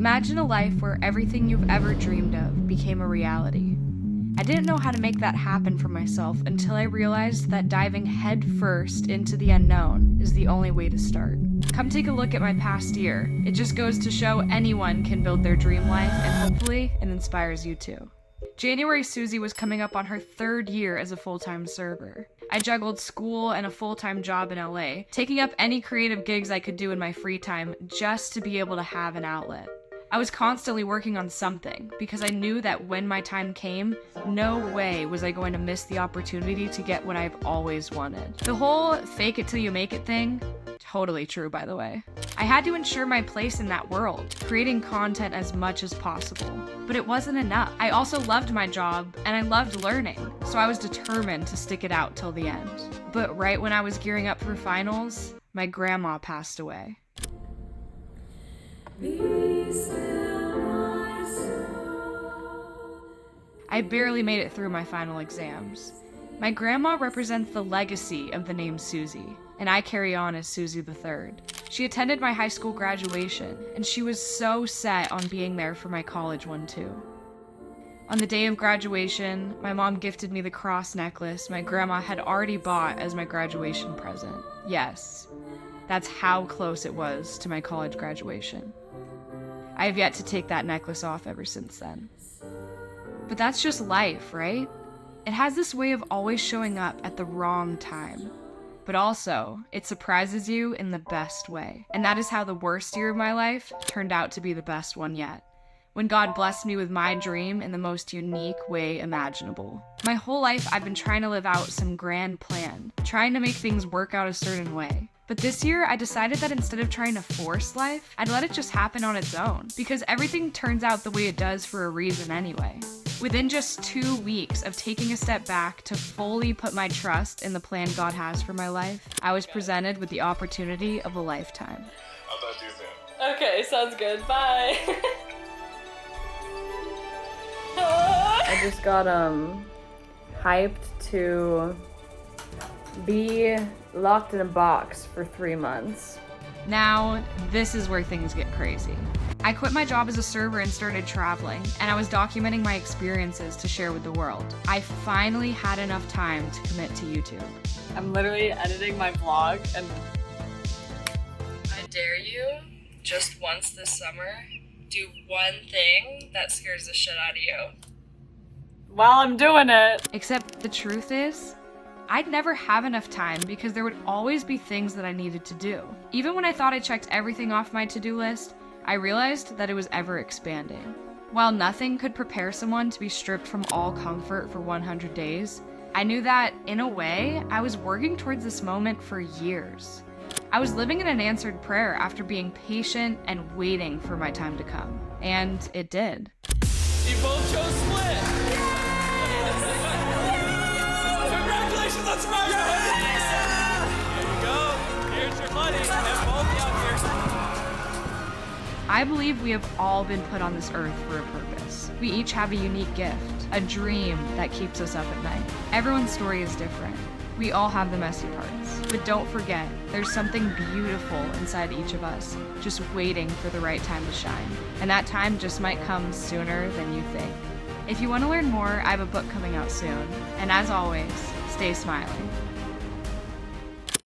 Imagine a life where everything you've ever dreamed of became a reality. I didn't know how to make that happen for myself until I realized that diving headfirst into the unknown is the only way to start. Come take a look at my past year. It just goes to show anyone can build their dream life, and hopefully it inspires you too. January Susie was coming up on her 3rd year as a full-time server. I juggled school and a full-time job in LA, taking up any creative gigs I could do in my free time just to be able to have an outlet. I was constantly working on something because I knew that when my time came, no way was I going to miss the opportunity to get what I've always wanted. The whole fake it till you make it thing, totally true by the way. I had to ensure my place in that world, creating content as much as possible. But it wasn't enough. I also loved my job and I loved learning, so I was determined to stick it out till the end. But right when I was gearing up for finals, my grandma passed away. I barely made it through my final exams. My grandma represents the legacy of the name Susie, and I carry on as Susie the Third. She attended my high school graduation, and she was so set on being there for my college one too. On the day of graduation, my mom gifted me the cross necklace my grandma had already bought as my graduation present. Yes, that's how close it was to my college graduation. I have yet to take that necklace off ever since then. But that's just life, right? It has this way of always showing up at the wrong time. But also, it surprises you in the best way. And that is how the worst year of my life turned out to be the best one yet. When God blessed me with my dream in the most unique way imaginable. My whole life I've been trying to live out some grand plan, trying to make things work out a certain way. But this year, I decided that instead of trying to force life, I'd let it just happen on its own, because everything turns out the way it does for a reason anyway. Within just 2 weeks of taking a step back to fully put my trust in the plan God has for my life, I was presented with the opportunity of a lifetime. I'll talk to you soon. Okay, sounds good. Bye. I just got hyped to be locked in a box for 3 months. Now, this is where things get crazy. I quit my job as a server and started traveling, and I was documenting my experiences to share with the world. I finally had enough time to commit to YouTube. I'm literally editing my vlog and I dare you, just once this summer, do one thing that scares the shit out of you. While I'm doing it. Except the truth is, I'd never have enough time because there would always be things that I needed to do. Even when I thought I checked everything off my to-do list, I realized that it was ever expanding. While nothing could prepare someone to be stripped from all comfort for 100 days, I knew that, in a way, I was working towards this moment for years. I was living in an answered prayer after being patient and waiting for my time to come. And it did. You both chose split! Congratulations on Survivor! Here you go. Here's your money. Have both out here. I believe we have all been put on this earth for a purpose. We each have a unique gift, a dream that keeps us up at night. Everyone's story is different. We all have the messy parts. But don't forget, there's something beautiful inside each of us, just waiting for the right time to shine. And that time just might come sooner than you think. If you want to learn more, I have a book coming out soon. And as always, stay smiling.